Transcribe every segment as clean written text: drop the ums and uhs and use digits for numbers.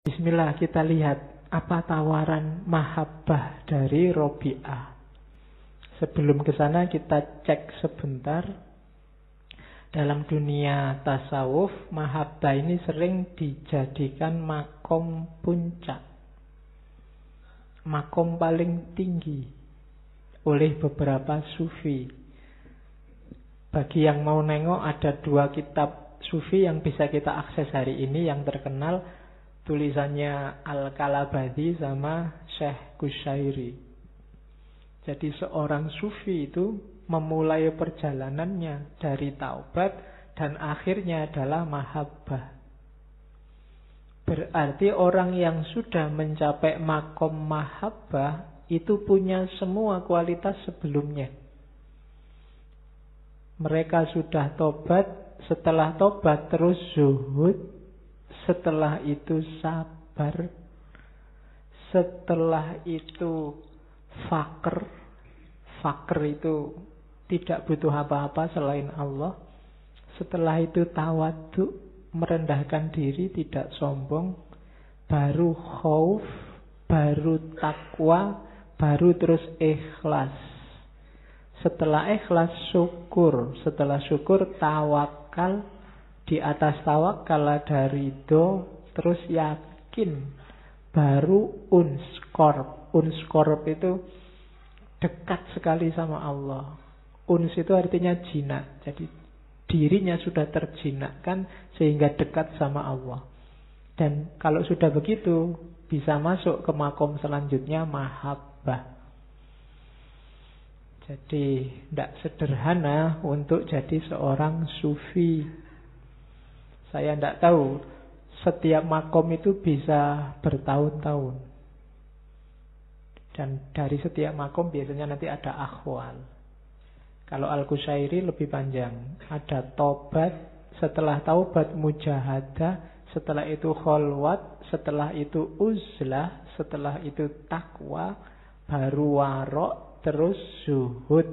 Bismillah, kita lihat apa tawaran mahabbah dari Robi'ah. Sebelum ke sana kita cek sebentar. Dalam dunia tasawuf, mahabbah ini sering dijadikan makom puncak, makom paling tinggi oleh beberapa sufi. Bagi yang mau nengok, ada 2 kitab sufi yang bisa kita akses hari ini yang terkenal. Tulisannya Al-Kalabadi sama Syekh Qushairi. Jadi seorang sufi itu memulai perjalanannya dari taubat dan akhirnya adalah mahabbah. Berarti orang yang sudah mencapai makom mahabbah itu punya semua kualitas sebelumnya. Mereka sudah tobat, setelah tobat terus zuhud, setelah itu sabar, setelah itu fakr. Fakr itu tidak butuh apa-apa selain Allah. Setelah itu tawadhu, merendahkan diri, tidak sombong. Baru khauf, baru takwa, baru terus ikhlas. Setelah ikhlas syukur, setelah syukur tawakal. Di atas tawakal ada ridho, terus yakin, baru unskorp. Unskorp itu dekat sekali sama Allah. Uns itu artinya jinak. Jadi dirinya sudah terjinakkan sehingga dekat sama Allah. Dan kalau sudah begitu, bisa masuk ke makom selanjutnya, mahabbah. Jadi tidak sederhana untuk jadi seorang sufi. Saya tidak tahu, setiap makom itu bisa bertahun-tahun. Dan dari setiap makom biasanya nanti ada akhwal. Kalau Al-Qushairi lebih panjang. Ada tobat, setelah taubat mujahadah, setelah itu kholwat, setelah itu uzlah, setelah itu takwa, baru warok, terus zuhud,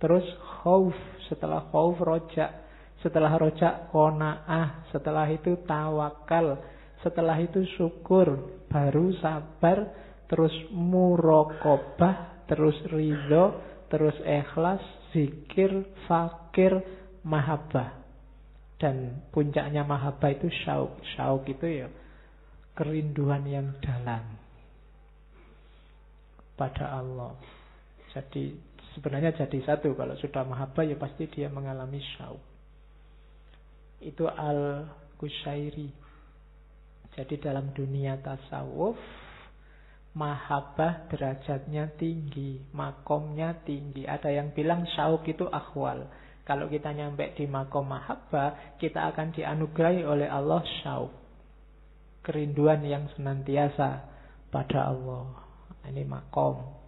terus khauf, setelah khauf rojak, setelah rojak qanaah, setelah itu tawakal, setelah itu syukur, baru sabar, terus muraqabah, terus ridho, terus ikhlas, zikir, fakir, mahabbah. Dan puncaknya mahabbah itu syauk. Syauk itu ya kerinduan yang dalam pada Allah. Jadi sebenarnya jadi satu. Kalau sudah mahabbah ya pasti dia mengalami syauk. Itu Al-Qushairi. Jadi dalam dunia tasawuf, mahabbah derajatnya tinggi, makomnya tinggi. Ada yang bilang syauk itu akhwal. Kalau kita nyampe di makom mahabbah, kita akan dianugerahi oleh Allah syauk, kerinduan yang senantiasa pada Allah. Ini makom.